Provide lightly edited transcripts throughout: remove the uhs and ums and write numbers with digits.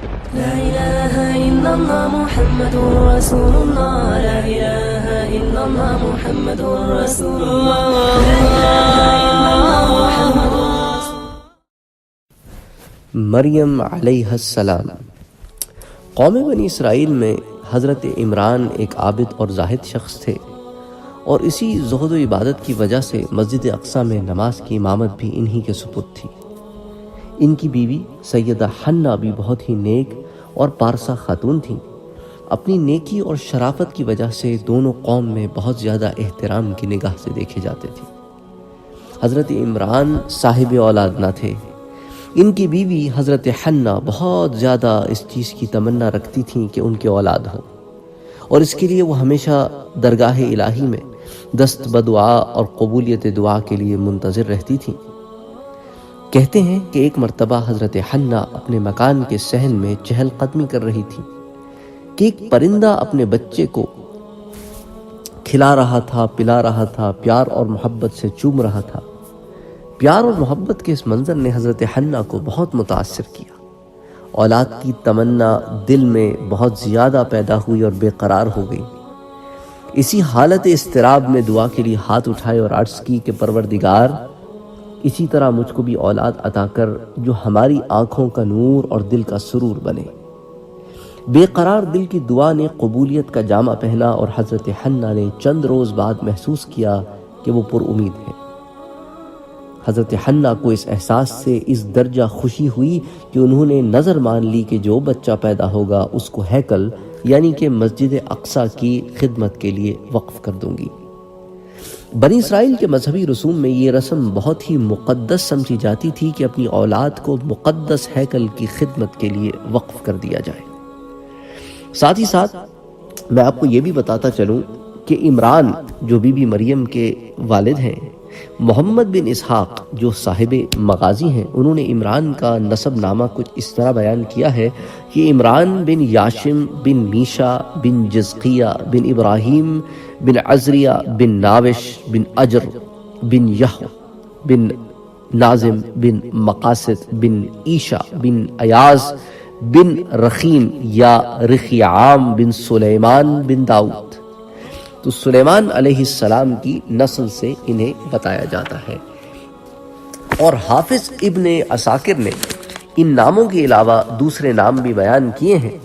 لا إله إلا الله محمد رسول الله لا إله إلا الله محمد رسول الله لا إله إلا الله محمد مریم علیہ السلام۔ قوم بنی اسرائیل میں حضرت عمران ایک عابد اور زاہد شخص تھے، اور اسی زہد و عبادت کی وجہ سے مسجد اقصیٰ میں نماز کی امامت بھی انہی کے سپرد تھی۔ ان کی بیوی سیدہ حنہ بھی بہت ہی نیک اور پارسا خاتون تھیں۔ اپنی نیکی اور شرافت کی وجہ سے دونوں قوم میں بہت زیادہ احترام کی نگاہ سے دیکھے جاتے تھے۔ حضرت عمران صاحب اولاد نہ تھے۔ ان کی بیوی حضرت حنہ بہت زیادہ اس چیز کی تمنا رکھتی تھیں کہ ان کے اولاد ہوں، اور اس کے لیے وہ ہمیشہ درگاہ الہی میں دست بدعا اور قبولیت دعا کے لیے منتظر رہتی تھیں۔ کہتے ہیں کہ ایک مرتبہ حضرت حنہ اپنے مکان کے صحن میں چہل قدمی کر رہی تھی کہ ایک پرندہ اپنے بچے کو کھلا رہا تھا، پلا رہا تھا، پیار اور محبت سے چوم رہا تھا۔ پیار اور محبت کے اس منظر نے حضرت حنہ کو بہت متاثر کیا۔ اولاد کی تمنا دل میں بہت زیادہ پیدا ہوئی اور بے قرار ہو گئی۔ اسی حالت اضطراب میں دعا کے لیے ہاتھ اٹھائے اور عرض کی کہ پروردگار، اسی طرح مجھ کو بھی اولاد عطا کر جو ہماری آنکھوں کا نور اور دل کا سرور بنے۔ بے قرار دل کی دعا نے قبولیت کا جامہ پہنا، اور حضرت حنہ نے چند روز بعد محسوس کیا کہ وہ پر امید ہے۔ حضرت حنہ کو اس احساس سے اس درجہ خوشی ہوئی کہ انہوں نے نظر مان لی کہ جو بچہ پیدا ہوگا اس کو ہیکل یعنی کہ مسجد اقصیٰ کی خدمت کے لیے وقف کر دوں گی۔ بنی اسرائیل کے مذہبی رسوم میں یہ رسم بہت ہی مقدس سمجھی جاتی تھی کہ اپنی اولاد کو مقدس ہیکل کی خدمت کے لیے وقف کر دیا جائے۔ ساتھ ہی ساتھ میں آپ کو یہ بھی بتاتا چلوں کہ عمران جو بی بی مریم کے والد ہیں، محمد بن اسحاق جو صاحب مغازی ہیں، انہوں نے عمران کا نسب نامہ کچھ اس طرح بیان کیا ہے کہ عمران بن یاشم بن میشا بن جزقیہ بن ابراہیم بن عزریہ بن ناوش بن اجر بن یح بن نازم بن مقاصد بن عیشا بن ایاز بن رخیم یا رخیعام بن سلیمان بن داؤد۔ تو سلیمان علیہ السلام کی نسل سے انہیں بتایا جاتا ہے۔ اور حافظ ابن عساکر نے ان ناموں کے علاوہ دوسرے نام بھی بیان کیے ہیں،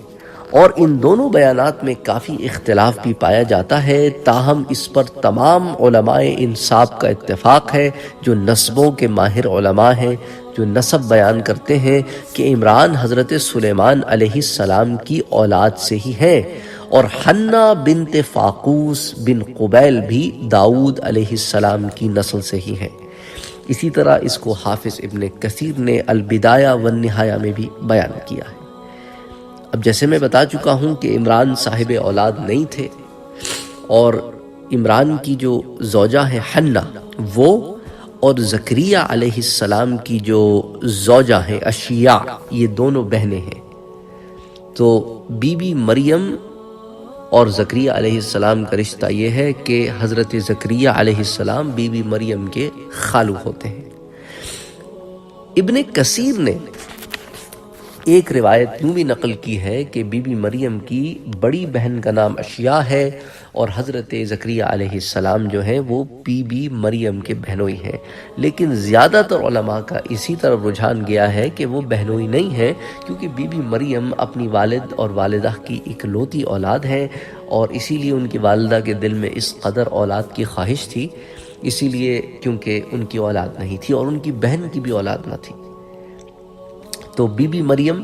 اور ان دونوں بیانات میں کافی اختلاف بھی پایا جاتا ہے، تاہم اس پر تمام علماء انساب کا اتفاق ہے جو نسبوں کے ماہر علماء ہیں، جو نسب بیان کرتے ہیں کہ عمران حضرت سلیمان علیہ السلام کی اولاد سے ہی ہے، اور حنہ بنت فاقوس بن قبیل بھی داؤد علیہ السلام کی نسل سے ہی ہے۔ اسی طرح اس کو حافظ ابن کثیر نے البدایہ والنہایہ میں بھی بیان کیا ہے۔ اب جیسے میں بتا چکا ہوں کہ عمران صاحب اولاد نہیں تھے، اور عمران کی جو زوجہ ہے حنہ، وہ اور زکریا علیہ السلام کی جو زوجہ ہیں اشیاء، یہ دونوں بہنیں ہیں۔ تو بی بی مریم اور زکریا علیہ السلام کا رشتہ یہ ہے کہ حضرت زکریا علیہ السلام بی بی مریم کے خالو ہوتے ہیں۔ ابن کثیر نے ایک روایت یوں بھی نقل کی ہے کہ بی بی مریم کی بڑی بہن کا نام اشیاء ہے، اور حضرت زکریا علیہ السلام جو ہیں وہ بی بی مریم کے بہنوئی ہیں، لیکن زیادہ تر علماء کا اسی طرف رجحان گیا ہے کہ وہ بہنوئی نہیں ہیں، کیونکہ بی بی مریم اپنی والد اور والدہ کی اکلوتی اولاد ہیں، اور اسی لیے ان کی والدہ کے دل میں اس قدر اولاد کی خواہش تھی، اسی لیے کیونکہ ان کی اولاد نہیں تھی اور ان کی بہن کی بھی اولاد نہ تھی۔ تو بی بی مریم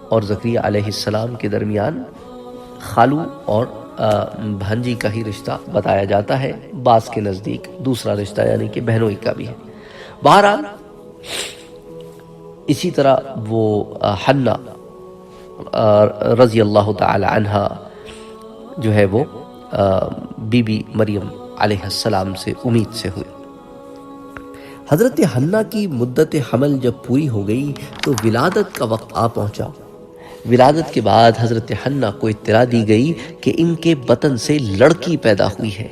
اور زکریا علیہ السلام کے درمیان خالو اور بھانجی کا ہی رشتہ بتایا جاتا ہے، بعض کے نزدیک دوسرا رشتہ یعنی کہ بہنوئی کا بھی ہے۔ بہرحال اسی طرح وہ حنہ رضی اللہ تعالی عنہا جو ہے وہ بی بی مریم علیہ السلام سے امید سے ہوئی۔ حضرت حنہ کی مدت حمل جب پوری ہو گئی تو ولادت کا وقت آ پہنچا۔ ولادت کے بعد حضرت حنہ کو اطلاع دی گئی کہ ان کے بطن سے لڑکی پیدا ہوئی ہے۔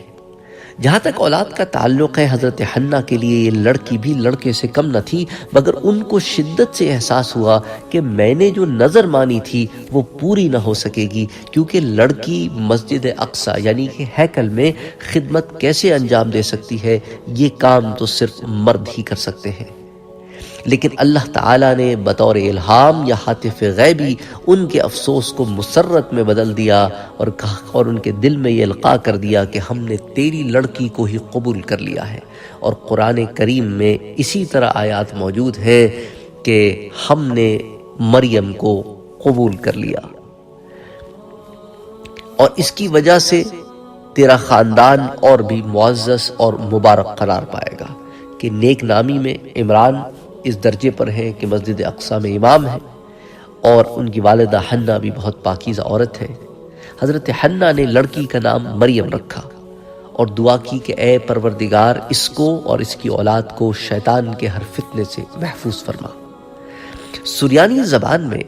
جہاں تک اولاد کا تعلق ہے، حضرت حنہ کے لیے یہ لڑکی بھی لڑکے سے کم نہ تھی، مگر ان کو شدت سے احساس ہوا کہ میں نے جو نظر مانی تھی وہ پوری نہ ہو سکے گی، کیونکہ لڑکی مسجد اقصی یعنی کہ ہیکل میں خدمت کیسے انجام دے سکتی ہے، یہ کام تو صرف مرد ہی کر سکتے ہیں۔ لیکن اللہ تعالیٰ نے بطور الہام یا حاطف غیبی ان کے افسوس کو مسرت میں بدل دیا اور ان کے دل میں یہ القاء کر دیا کہ ہم نے تیری لڑکی کو ہی قبول کر لیا ہے۔ اور قرآن کریم میں اسی طرح آیات موجود ہیں کہ ہم نے مریم کو قبول کر لیا، اور اس کی وجہ سے تیرا خاندان اور بھی معزز اور مبارک قرار پائے گا کہ نیک نامی میں عمران اس درجے پر ہے کہ مسجد اقصی میں امام ہے، اور ان کی والدہ حنہ بھی بہت پاکیزہ عورت ہے۔ حضرت حنہ نے لڑکی کا نام مریم رکھا اور دعا کی کہ اے پروردگار اس کو اور اس کی اولاد کو شیطان کے ہر فتنے سے محفوظ فرما۔ سریانی زبان میں،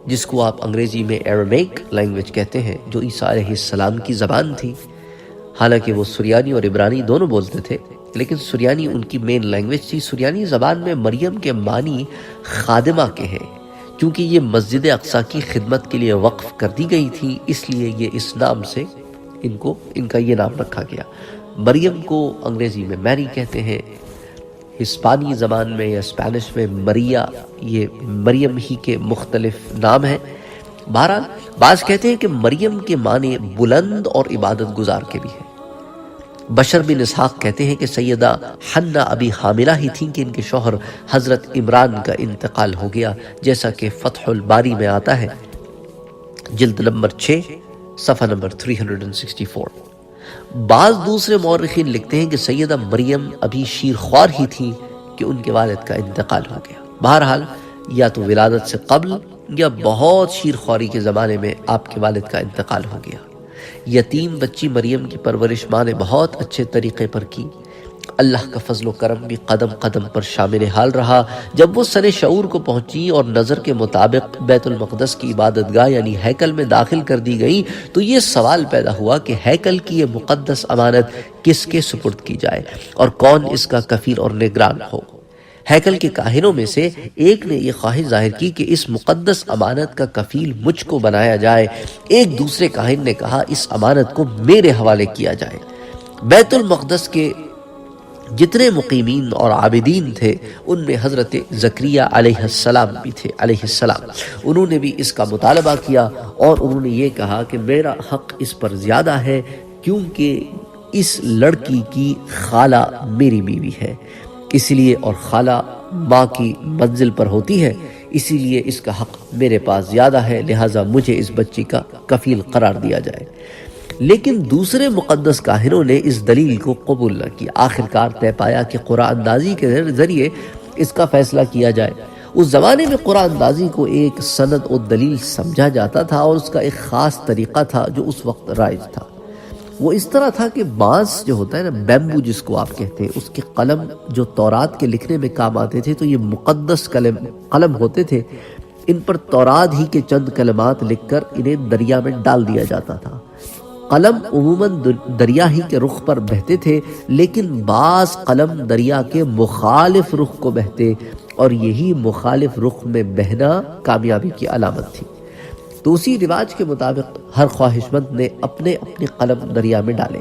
جس کو آپ انگریزی میں ایرمیک لینگویج کہتے ہیں، جو عیسیٰ علیہ السلام کی زبان تھی، حالانکہ وہ سریانی اور عبرانی دونوں بولتے تھے، لیکن سریانی ان کی مین لینگویج تھی۔ سریانی زبان میں مریم کے معنی خادمہ کے ہیں، کیونکہ یہ مسجد اقصی کی خدمت کے لیے وقف کر دی گئی تھی، اس لیے یہ اس نام سے ان کا یہ نام رکھا گیا۔ مریم کو انگریزی میں میری کہتے ہیں، ہسپانی زبان میں یا اسپینش میں مریا، یہ مریم ہی کے مختلف نام ہیں۔ بہرحال بعض کہتے ہیں کہ مریم کے معنی بلند اور عبادت گزار کے بھی ہیں۔ بشر بن اسحاق کہتے ہیں کہ سیدہ حنہ ابھی حاملہ ہی تھیں کہ ان کے شوہر حضرت عمران کا انتقال ہو گیا، جیسا کہ فتح الباری میں آتا ہے، جلد نمبر 6 صفحہ نمبر 364۔ بعض دوسرے مورخین لکھتے ہیں کہ سیدہ مریم ابھی شیر خوار ہی تھیں کہ ان کے والد کا انتقال ہو گیا۔ بہرحال یا تو ولادت سے قبل یا بہت شیر خواری کے زمانے میں آپ کے والد کا انتقال ہو گیا۔ یتیم بچی مریم کی پرورش ماں نے بہت اچھے طریقے پر کی۔ اللہ کا فضل و کرم بھی قدم قدم پر شامل حال رہا۔ جب وہ سن شعور کو پہنچی اور نظر کے مطابق بیت المقدس کی عبادت گاہ یعنی ہیکل میں داخل کر دی گئی، تو یہ سوال پیدا ہوا کہ ہیکل کی یہ مقدس امانت کس کے سپرد کی جائے اور کون اس کا کفیل اور نگران ہو۔ ہیکل کے کاہنوں میں سے ایک نے یہ خواہش ظاہر کی کہ اس مقدس امانت کا کفیل مجھ کو بنایا جائے۔ ایک دوسرے کاہن نے کہا اس امانت کو میرے حوالے کیا جائے۔ بیت المقدس کے جتنے مقیمین اور عابدین تھے ان میں حضرت زکریہ علیہ السلام بھی تھے علیہ السلام۔ انہوں نے بھی اس کا مطالبہ کیا اور انہوں نے یہ کہا کہ میرا حق اس پر زیادہ ہے، کیونکہ اس لڑکی کی خالہ میری بیوی ہے، اس لیے اور خالہ ماں کی منزل پر ہوتی ہے، اسی لیے اس کا حق میرے پاس زیادہ ہے، لہٰذا مجھے اس بچی کا کفیل قرار دیا جائے۔ لیکن دوسرے مقدس کاہنوں نے اس دلیل کو قبول نہ کیا۔ آخرکار طے پایا کہ قرآن اندازی کے ذریعے اس کا فیصلہ کیا جائے۔ اس زمانے میں قرآن اندازی کو ایک سند و دلیل سمجھا جاتا تھا اور اس کا ایک خاص طریقہ تھا جو اس وقت رائج تھا۔ وہ اس طرح تھا کہ بانس جو ہوتا ہے نا، بیمبو جس کو آپ کہتے ہیں، اس کے قلم جو تورات کے لکھنے میں کام آتے تھے، تو یہ مقدس قلم ہوتے تھے، ان پر تورات ہی کے چند کلمات لکھ کر انہیں دریا میں ڈال دیا جاتا تھا۔ قلم عموماً دریا ہی کے رخ پر بہتے تھے، لیکن بعض قلم دریا کے مخالف رخ کو بہتے، اور یہی مخالف رخ میں بہنا کامیابی کی علامت تھی۔ تو اسی رواج کے مطابق ہر خواہش مند نے اپنے قلم دریا میں ڈالے،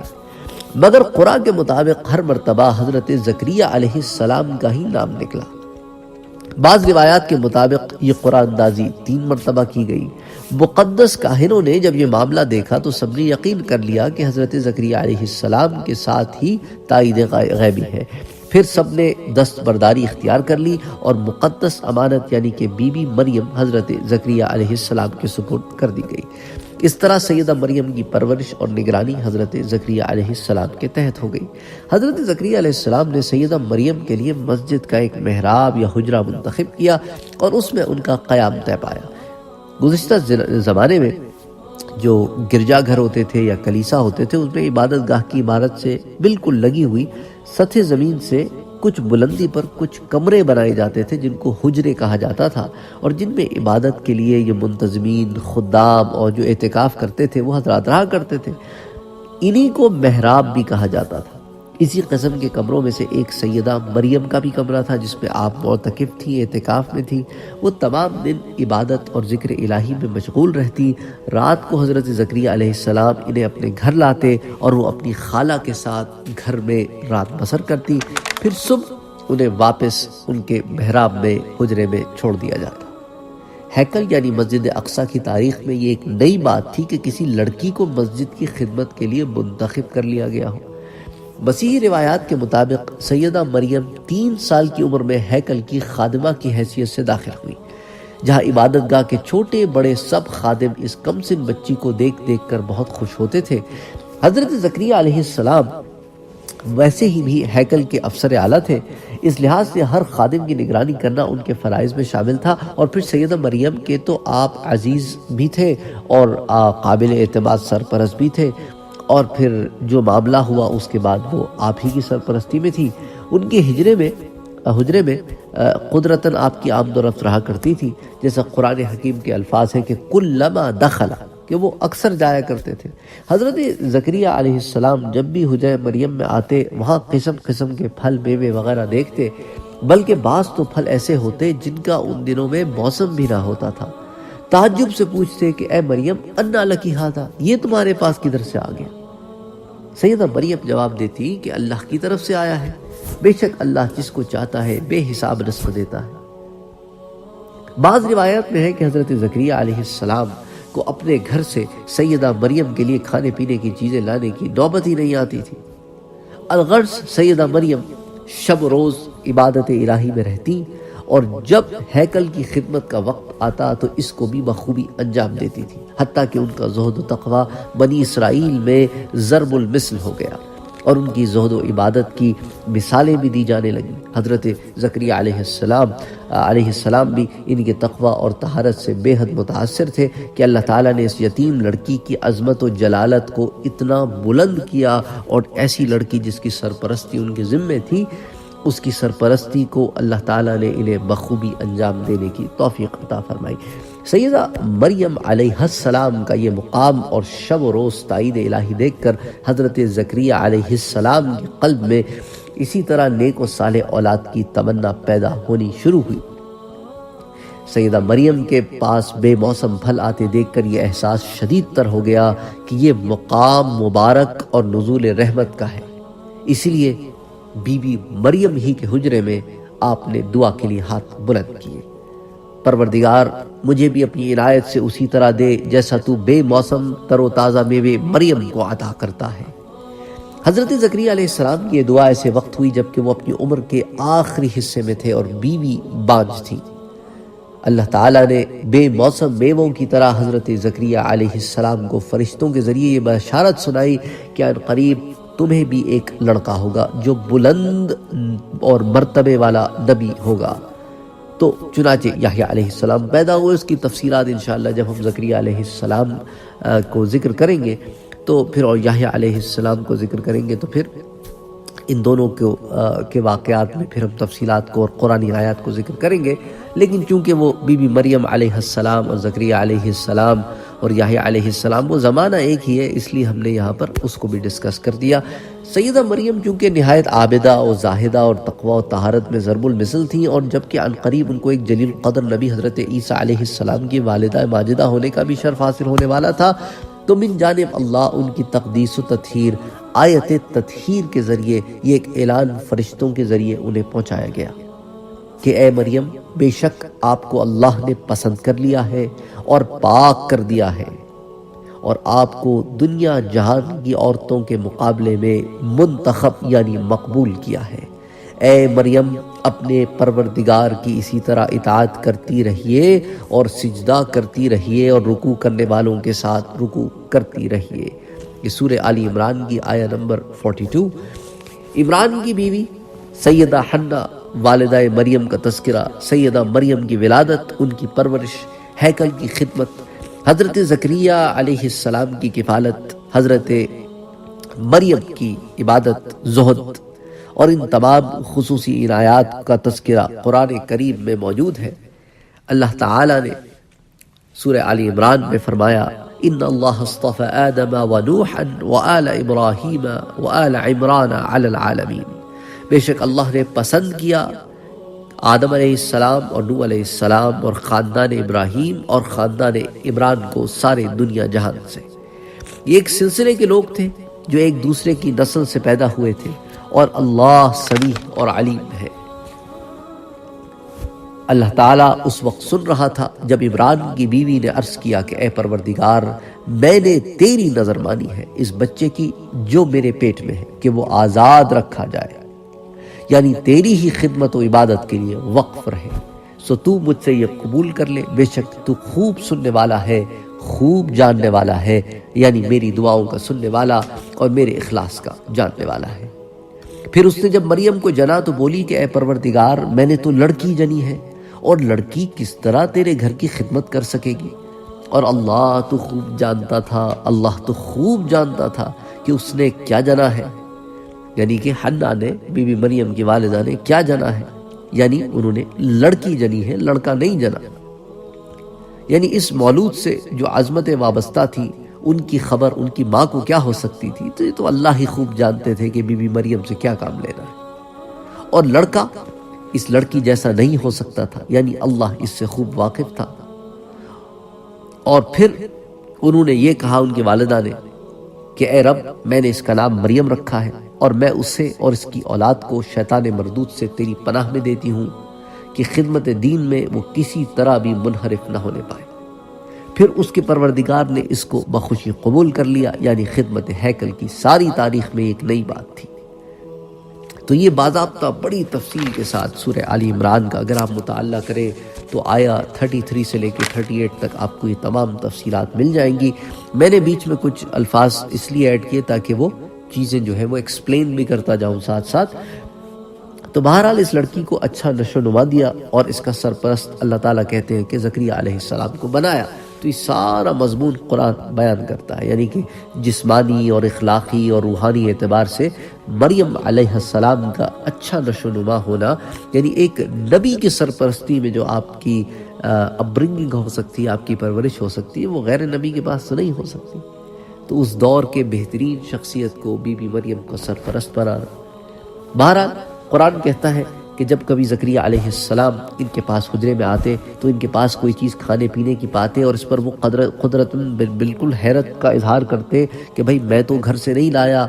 مگر قرآن کے مطابق ہر مرتبہ حضرت زکریا علیہ السلام کا ہی نام نکلا۔ بعض روایات کے مطابق یہ قرآن اندازی 3 مرتبہ کی گئی۔ مقدس کاہنوں نے جب یہ معاملہ دیکھا تو سب نے یقین کر لیا کہ حضرت زکریا علیہ السلام کے ساتھ ہی تائید غیبی ہے۔ پھر سب نے دستبرداری اختیار کر لی اور مقدس امانت یعنی کہ بی بی مریم حضرت زکریا علیہ السلام کے سپرد کر دی گئی۔ اس طرح سیدہ مریم کی پرورش اور نگرانی حضرت زکریا علیہ السلام کے تحت ہو گئی۔ حضرت زکریا علیہ السلام نے سیدہ مریم کے لیے مسجد کا ایک محراب یا حجرہ منتخب کیا اور اس میں ان کا قیام طے پایا۔ گزشتہ زمانے میں جو گرجا گھر ہوتے تھے یا کلیسا ہوتے تھے، اس میں عبادت گاہ کی عمارت سے بالکل لگی ہوئی سطح زمین سے کچھ بلندی پر کچھ کمرے بنائے جاتے تھے جن کو حجرے کہا جاتا تھا، اور جن میں عبادت کے لیے یہ منتظمین، خدام اور جو اعتکاف کرتے تھے وہ حضرات رہا کرتے تھے۔ انہی کو محراب بھی کہا جاتا تھا۔ اسی قسم کے کمروں میں سے ایک سیدہ مریم کا بھی کمرہ تھا جس میں آپ معتکف تھیں، اعتکاف میں تھیں۔ وہ تمام دن عبادت اور ذکر الہی میں مشغول رہتی۔ رات کو حضرت زکریا علیہ السلام انہیں اپنے گھر لاتے اور وہ اپنی خالہ کے ساتھ گھر میں رات بسر کرتی، پھر صبح انہیں واپس ان کے محراب میں حجرے میں چھوڑ دیا جاتا۔ ہیکل یعنی مسجد اقصیٰ کی تاریخ میں یہ ایک نئی بات تھی کہ کسی لڑکی کو مسجد کی خدمت کے لیے منتخب کر لیا گیا ہو۔ مسیحی روایات کے مطابق سیدہ مریم 3 سال کی عمر میں ہیکل کی خادمہ کی حیثیت سے داخل ہوئی، جہاں عبادت گاہ کے چھوٹے بڑے سب خادم اس کم سن بچی کو دیکھ دیکھ کر بہت خوش ہوتے تھے۔ حضرت زکریا علیہ السلام ویسے ہی بھی ہیکل کے افسر اعلیٰ تھے، اس لحاظ سے ہر خادم کی نگرانی کرنا ان کے فرائض میں شامل تھا، اور پھر سیدہ مریم کے تو آپ عزیز بھی تھے اور قابل اعتماد سرپرست بھی تھے، اور پھر جو معاملہ ہوا اس کے بعد وہ آپ ہی کی سرپرستی میں تھی۔ ان کے حجرے میں قدرتاً آپ کی آمد و رفت رہا کرتی تھی، جیسا قرآن حکیم کے الفاظ ہیں کہ کلما دخل، کہ وہ اکثر جایا کرتے تھے۔ حضرت زکریا علیہ السلام جب بھی حجرہ مریم میں آتے وہاں قسم قسم کے پھل میوے وغیرہ دیکھتے، بلکہ بعض تو پھل ایسے ہوتے جن کا ان دنوں میں موسم بھی نہ ہوتا تھا۔ تعجب سے پوچھتے کہ اے مریم انا لکی ھذا، یہ تمہارے پاس کدھر سے آ گیا؟ سیدہ مریم جواب دیتی کہ اللہ کی طرف سے آیا ہے، بے شک اللہ جس کو چاہتا ہے بے حساب رزق دیتا ہے۔ بعض روایات میں ہے کہ حضرت زکریا علیہ السلام کو اپنے گھر سے سیدہ مریم کے لیے کھانے پینے کی چیزیں لانے کی نوبت ہی نہیں آتی تھی۔ الغرض سیدہ مریم شب و روز عبادت الہی میں رہتی، اور جب ہیکل کی خدمت کا وقت آتا تو اس کو بھی بخوبی انجام دیتی تھی، حتیٰ کہ ان کا زہد و تقوی بنی اسرائیل میں ضرب المثل ہو گیا، اور ان کی زہد و عبادت کی مثالیں بھی دی جانے لگیں۔ حضرت زکریا علیہ السلام بھی ان کے تقوی اور طہارت سے بے حد متاثر تھے کہ اللہ تعالیٰ نے اس یتیم لڑکی کی عظمت و جلالت کو اتنا بلند کیا، اور ایسی لڑکی جس کی سرپرستی ان کے ذمے تھی، اس کی سرپرستی کو اللہ تعالیٰ نے انہیں بخوبی انجام دینے کی توفیق عطا فرمائی۔ سیدہ مریم علیہ السلام کا یہ مقام اور شب و روز تائید الہی دیکھ کر حضرت زکریا علیہ السلام کے قلب میں اسی طرح نیک و صالح اولاد کی تمنا پیدا ہونی شروع ہوئی۔ سیدہ مریم کے پاس بے موسم پھل آتے دیکھ کر یہ احساس شدید تر ہو گیا کہ یہ مقام مبارک اور نزول رحمت کا ہے، اسی لیے بی بی مریم ہی کے حجرے میں آپ نے دعا کے لیے ہاتھ بلند کیے، پروردگار مجھے بھی اپنی عنایت سے اسی طرح دے جیسا تو بے موسم تر و تازہ میوے مریم کو عطا کرتا ہے۔ حضرت زکریا علیہ السلام کی یہ دعا ایسے وقت ہوئی جبکہ وہ اپنی عمر کے آخری حصے میں تھے اور بیوی بانجھ تھی۔ اللہ تعالیٰ نے بے موسم میووں کی طرح حضرت زکریا علیہ السلام کو فرشتوں کے ذریعے یہ بشارت سنائی کہ ان قریب تمہیں بھی ایک لڑکا ہوگا جو بلند اور مرتبے والا نبی ہوگا۔ تو چنانچہ یحییٰ علیہ السلام پیدا ہوئے۔ اس کی تفصیلات انشاءاللہ جب ہم زکریا علیہ السلام کو ذکر کریں گے تو پھر، اور یحییٰ علیہ السلام کو ذکر کریں گے تو پھر ان دونوں کے واقعات میں پھر ہم تفصیلات کو اور قرآنی آیات کو ذکر کریں گے، لیکن چونکہ وہ بی بی مریم علیہ السلام اور زکریا علیہ السلام اور یحییٰ علیہ السلام وہ زمانہ ایک ہی ہے، اس لیے ہم نے یہاں پر اس کو بھی ڈسکس کر دیا۔ سیدہ مریم چونکہ نہایت عابدہ اور زاہدہ اور تقوی و طہارت میں ضرب المثل تھیں، اور جبکہ عنقریب ان کو ایک جلیل قدر نبی حضرت عیسیٰ علیہ السلام کی والدہ ماجدہ ہونے کا بھی شرف حاصل ہونے والا تھا، تو من جانب اللہ ان کی تقدیس و تطہیر، آیت تطہیر کے ذریعے یہ ایک اعلان فرشتوں کے ذریعے انہیں پہنچایا گیا کہ اے مریم بے شک آپ کو اللہ نے پسند کر لیا ہے اور پاک کر دیا ہے، اور آپ کو دنیا جہان کی عورتوں کے مقابلے میں منتخب یعنی مقبول کیا ہے۔ اے مریم اپنے پروردگار کی اسی طرح اطاعت کرتی رہیے اور سجدہ کرتی رہیے اور رکوع کرنے والوں کے ساتھ رکوع کرتی رہیے۔ یہ سورہ آل عمران کی آیہ نمبر 42۔ عمران کی بیوی سیدہ حنہ والدہ مریم کا تذکرہ، سیدہ مریم کی ولادت، ان کی پرورش، ہیکل کی خدمت، حضرت زکریا علیہ السلام کی کفالت، حضرت مریم کی عبادت، زہد، اور ان تمام خصوصی عنایات کا تذکرہ قرآن کریم میں موجود ہے۔ اللہ تعالیٰ نے سورہ آل عمران میں فرمایا ان اللہ اصطفى آدم ونوحا وآل ابراہیم وآل عمران علی العالمین، بے شک اللہ نے پسند کیا آدم علیہ السلام اور نوح علیہ السلام اور خاندان ابراہیم اور خاندان عمران کو سارے دنیا جہان سے۔ یہ ایک سلسلے کے لوگ تھے جو ایک دوسرے کی نسل سے پیدا ہوئے تھے، اور اللہ سمیع اور علیم ہے۔ اللہ تعالیٰ اس وقت سن رہا تھا جب عمران کی بیوی نے عرض کیا کہ اے پروردگار، میں نے تیری نظر مانی ہے اس بچے کی جو میرے پیٹ میں ہے کہ وہ آزاد رکھا جائے، یعنی تیری ہی خدمت و عبادت کے لیے وقف رہے، سو تو مجھ سے یہ قبول کر لے، بے شک تو خوب سننے والا ہے، خوب جاننے والا ہے، یعنی میری دعاؤں کا سننے والا اور میرے اخلاص کا جاننے والا ہے۔ پھر اس نے جب مریم کو جنا تو بولی کہ اے پروردگار، میں نے تو لڑکی جنی ہے، اور لڑکی کس طرح تیرے گھر کی خدمت کر سکے گی؟ اور اللہ تو خوب جانتا تھا، اللہ تو خوب جانتا تھا کہ اس نے کیا جنا ہے، یعنی کہ حنا نے، بی بی مریم کی والدہ نے کیا جنا ہے، یعنی انہوں نے لڑکی جنی ہے، لڑکا نہیں جنا۔ یعنی اس مولود سے جو عظمتیں وابستہ تھی ان کی خبر ان کی ماں کو کیا ہو سکتی تھی؟ تو یہ تو اللہ ہی خوب جانتے تھے کہ بی بی مریم سے کیا کام لینا ہے، اور لڑکا اس لڑکی جیسا نہیں ہو سکتا تھا، یعنی اللہ اس سے خوب واقف تھا۔ اور پھر انہوں نے یہ کہا، ان کی والدہ نے، کہ اے رب، میں نے اس کا نام مریم رکھا ہے، اور میں اسے اور اس کی اولاد کو شیطان مردود سے تیری پناہ میں دیتی ہوں کہ خدمت دین میں وہ کسی طرح بھی منحرف نہ ہونے پائے۔ پھر اس کے پروردگار نے اس کو بخوشی قبول کر لیا، یعنی خدمت ہیکل کی ساری تاریخ میں ایک نئی بات تھی۔ تو یہ باضابطہ بڑی تفصیل کے ساتھ سورہ آل عمران کا اگر آپ مطالعہ کریں تو آیا 33 سے لے کے 38 تک آپ کو یہ تمام تفصیلات مل جائیں گی۔ میں نے بیچ میں کچھ الفاظ اس لیے ایڈ کیے تاکہ وہ چیزیں جو ہے وہ ایکسپلین بھی کرتا جاؤں ساتھ ساتھ۔ تو بہرحال اس لڑکی کو اچھا نشو نما دیا، اور اس کا سرپرست اللہ تعالیٰ کہتے ہیں کہ زکریا علیہ السلام کو بنایا۔ تو یہ سارا مضمون قرآن بیان کرتا ہے، یعنی کہ جسمانی اور اخلاقی اور روحانی اعتبار سے مریم علیہ السلام کا اچھا نشو نما ہونا، یعنی ایک نبی کی سرپرستی میں جو آپ کی اپبرنگنگ ہو سکتی ہے، آپ کی پرورش ہو سکتی ہے، وہ غیر نبی کے پاس تو نہیں ہو سکتی۔ تو اس دور کے بہترین شخصیت کو بی بی مریم کو سرپرست بنانا۔ بہرحال قرآن کہتا ہے کہ جب کبھی زکریا علیہ السلام ان کے پاس حجرے میں آتے تو ان کے پاس کوئی چیز کھانے پینے کی پاتے، اور اس پر وہ قدرت بالکل حیرت کا اظہار کرتے کہ بھئی میں تو گھر سے نہیں لایا،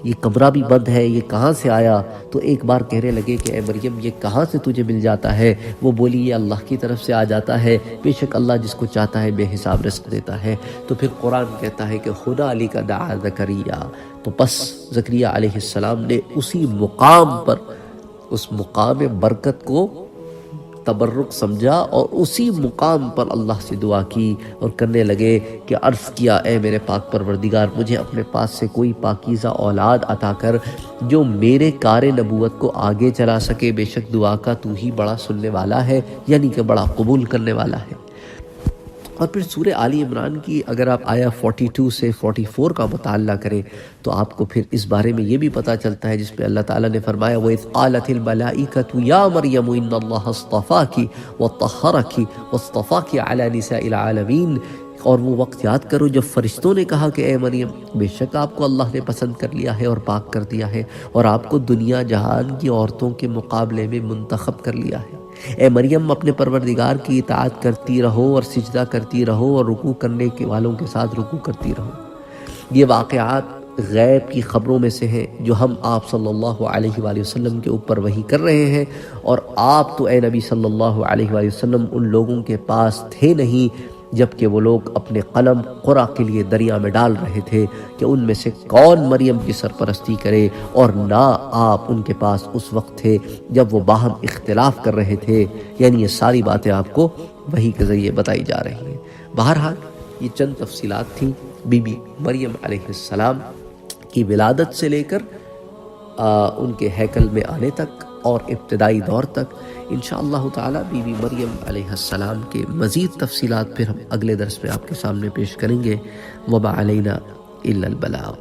یہ کمرہ بھی بند ہے، یہ کہاں سے آیا؟ تو ایک بار کہنے لگے کہ اے مریم، یہ کہاں سے تجھے مل جاتا ہے؟ وہ بولی یہ اللہ کی طرف سے آ جاتا ہے، بے شک اللہ جس کو چاہتا ہے بے حساب رزق دیتا ہے۔ تو پھر قرآن کہتا ہے کہ ہنالک دعا زکریا، تو پس زکریا علیہ السلام نے اسی مقام پر، اس مقام برکت کو تبرک سمجھا، اور اسی مقام پر اللہ سے دعا کی اور کرنے لگے کہ عرض کیا اے میرے پاک پروردگار، مجھے اپنے پاس سے کوئی پاکیزہ اولاد عطا کر جو میرے کار نبوت کو آگے چلا سکے، بے شک دعا کا تو ہی بڑا سننے والا ہے، یعنی کہ بڑا قبول کرنے والا ہے۔ اور پھر سورہ آل عمران کی اگر آپ آیا 42 سے 44 کا مطالعہ کریں تو آپ کو پھر اس بارے میں یہ بھی پتہ چلتا ہے، جس پہ اللہ تعالیٰ نے فرمایا وَإِذْ قَالَتِ الْمَلَائِكَةُ يَا مَرْيَمُ إِنَّ اللَّهَ اصْطَفَاكِ وَطَهَّرَكِ وَاصْطَفَاكِ عَلَى نِسَاءِ الْعَالَمِينَ۔ اور وہ وقت یاد کرو جب فرشتوں نے کہا کہ اے مریم، بے شک آپ کو اللہ نے پسند کر لیا ہے اور پاک کر دیا ہے، اور آپ کو دنیا جہان کی عورتوں کے مقابلے میں منتخب کر لیا ہے۔ اے مریم، اپنے پروردگار کی اطاعت کرتی رہو اور سجدہ کرتی رہو، اور رکوع کرنے کے والوں کے ساتھ رکوع کرتی رہو۔ یہ واقعات غیب کی خبروں میں سے ہیں جو ہم آپ صلی اللہ علیہ وآلہ وسلم کے اوپر وحی کر رہے ہیں، اور آپ تو اے نبی صلی اللہ علیہ وآلہ وسلم ان لوگوں کے پاس تھے نہیں جبکہ وہ لوگ اپنے قلم قرا کے لیے دریا میں ڈال رہے تھے کہ ان میں سے کون مریم کی سرپرستی کرے، اور نہ آپ ان کے پاس اس وقت تھے جب وہ باہم اختلاف کر رہے تھے۔ یعنی یہ ساری باتیں آپ کو وحی کے ذریعے بتائی جا رہی ہیں۔ بہرحال یہ چند تفصیلات تھیں بی بی مریم علیہ السلام کی ولادت سے لے کر ان کے ہیکل میں آنے تک اور ابتدائی دور تک۔ انشاءاللہ تعالی بی بی مریم علیہ السلام کے مزید تفصیلات پھر ہم اگلے درس میں آپ کے سامنے پیش کریں گے۔ وما علینا الا البلاغ۔